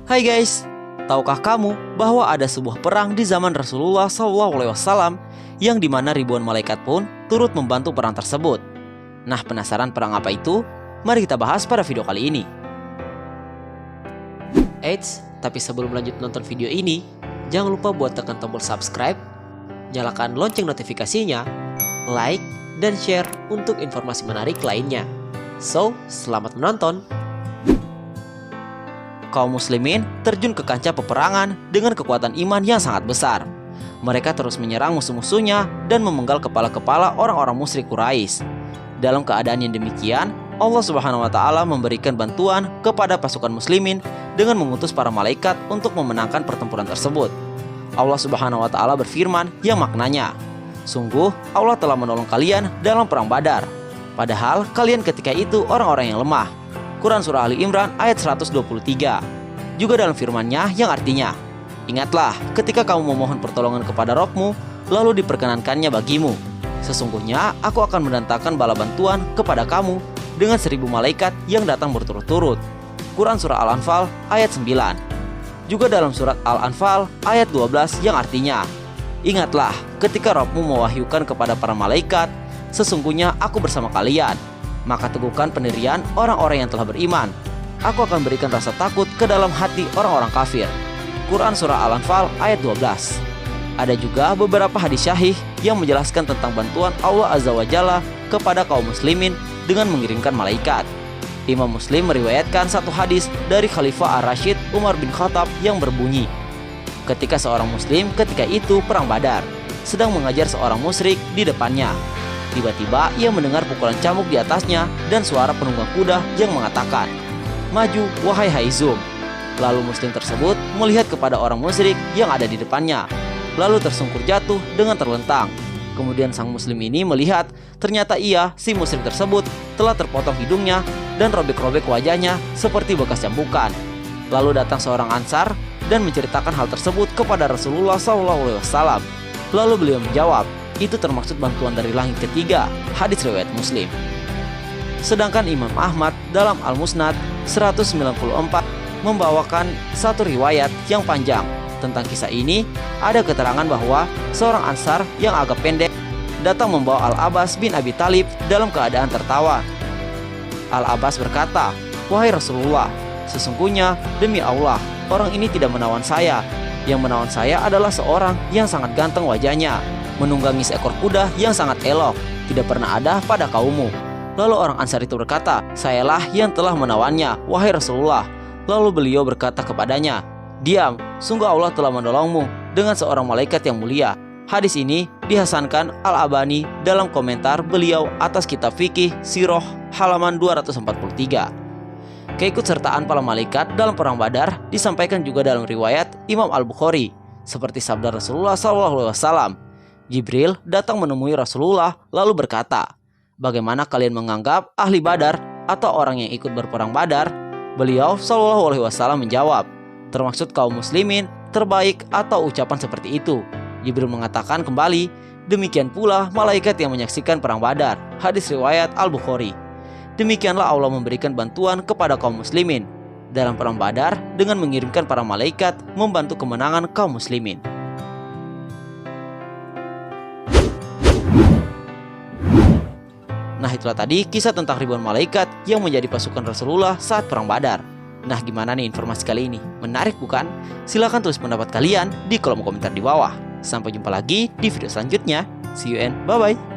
Hai guys, tahukah kamu bahwa ada sebuah perang di zaman Rasulullah SAW yang dimana ribuan malaikat pun turut membantu perang tersebut? Nah, penasaran perang apa itu? Mari kita bahas pada video kali ini. Eits, tapi sebelum lanjut nonton video ini, jangan lupa buat tekan tombol subscribe, nyalakan lonceng notifikasinya, like, dan share untuk informasi menarik lainnya. So, selamat menonton! Kaum muslimin terjun ke kancah peperangan dengan kekuatan iman yang sangat besar. Mereka terus menyerang musuh-musuhnya dan memenggal kepala-kepala orang-orang musyrik Quraisy. Dalam keadaan yang demikian, Allah Subhanahu wa Ta'ala memberikan bantuan kepada pasukan muslimin dengan mengutus para malaikat untuk memenangkan pertempuran tersebut. Allah Subhanahu wa Ta'ala berfirman yang maknanya, "Sungguh Allah telah menolong kalian dalam perang Badar, padahal kalian ketika itu orang-orang yang lemah." Quran Surah Ali Imran ayat 123. Juga dalam firman-Nya yang artinya, "Ingatlah ketika kamu memohon pertolongan kepada Rabb-mu, lalu diperkenankannya bagimu. Sesungguhnya aku akan mendatangkan bala bantuan kepada kamu dengan 1000 malaikat yang datang berturut-turut." Quran Surah Al-Anfal ayat 9. Juga dalam surat Al-Anfal ayat 12 yang artinya, "Ingatlah ketika Rabb-mu mewahyukan kepada para malaikat, sesungguhnya aku bersama kalian. Maka teguhkan pendirian orang-orang yang telah beriman. Aku akan berikan rasa takut ke dalam hati orang-orang kafir." Quran Surah Al-Anfal ayat 12. Ada juga beberapa hadis syahih yang menjelaskan tentang bantuan Allah Azza wa Jalla kepada kaum muslimin dengan mengirimkan malaikat. Imam Muslim meriwayatkan satu hadis dari Khalifah Ar-Rasyid Umar bin Khattab yang berbunyi, ketika seorang muslim ketika itu perang Badar sedang mengajar seorang musyrik di depannya. Tiba-tiba ia mendengar pukulan cambuk di atasnya dan suara penunggang kuda yang mengatakan, "Maju, wahai Haizum." Lalu muslim tersebut melihat kepada orang musyrik yang ada di depannya, lalu tersungkur jatuh dengan terlentang. Kemudian sang muslim ini melihat ternyata si musyrik tersebut telah terpotong hidungnya dan robek-robek wajahnya seperti bekas cambukan. Lalu datang seorang Ansar dan menceritakan hal tersebut kepada Rasulullah SAW. Lalu beliau menjawab, "Itu termaksud bantuan dari langit ketiga." Hadis riwayat Muslim. Sedangkan Imam Ahmad dalam Al-Musnad 194 membawakan satu riwayat yang panjang tentang kisah ini. Ada keterangan bahwa seorang Ansar yang agak pendek datang membawa Al-Abbas bin Abi Thalib dalam keadaan tertawa. Al-Abbas berkata, "Wahai Rasulullah, sesungguhnya demi Allah, orang ini tidak menawan saya. Yang menawan saya adalah seorang yang sangat ganteng wajahnya, menunggangi seekor kuda yang sangat elok, tidak pernah ada pada kaummu." Lalu orang Ansar itu berkata, "Sayalah yang telah menawannya, wahai Rasulullah." Lalu beliau berkata kepadanya, "Diam, sungguh Allah telah menolongmu dengan seorang malaikat yang mulia." Hadis ini dihasankan Al-Albani dalam komentar beliau atas kitab fikih Sirah halaman 243. Keikutsertaan para malaikat dalam perang Badar disampaikan juga dalam riwayat Imam Al-Bukhari, seperti sabda Rasulullah SAW. Jibril datang menemui Rasulullah lalu berkata, "Bagaimana kalian menganggap ahli Badar atau orang yang ikut berperang Badar?" Beliau SAW menjawab, "Termaksud kaum muslimin terbaik," atau ucapan seperti itu. Jibril mengatakan kembali, "Demikian pula malaikat yang menyaksikan perang Badar." Hadis riwayat Al-Bukhari. Demikianlah Allah memberikan bantuan kepada kaum muslimin dalam perang Badar dengan mengirimkan para malaikat membantu kemenangan kaum muslimin. Nah, itulah tadi kisah tentang ribuan malaikat yang menjadi pasukan Rasulullah saat perang Badar. Nah, gimana nih informasi kali ini? Menarik bukan? Silahkan tulis pendapat kalian di kolom komentar di bawah. Sampai jumpa lagi di video selanjutnya. See you and bye-bye.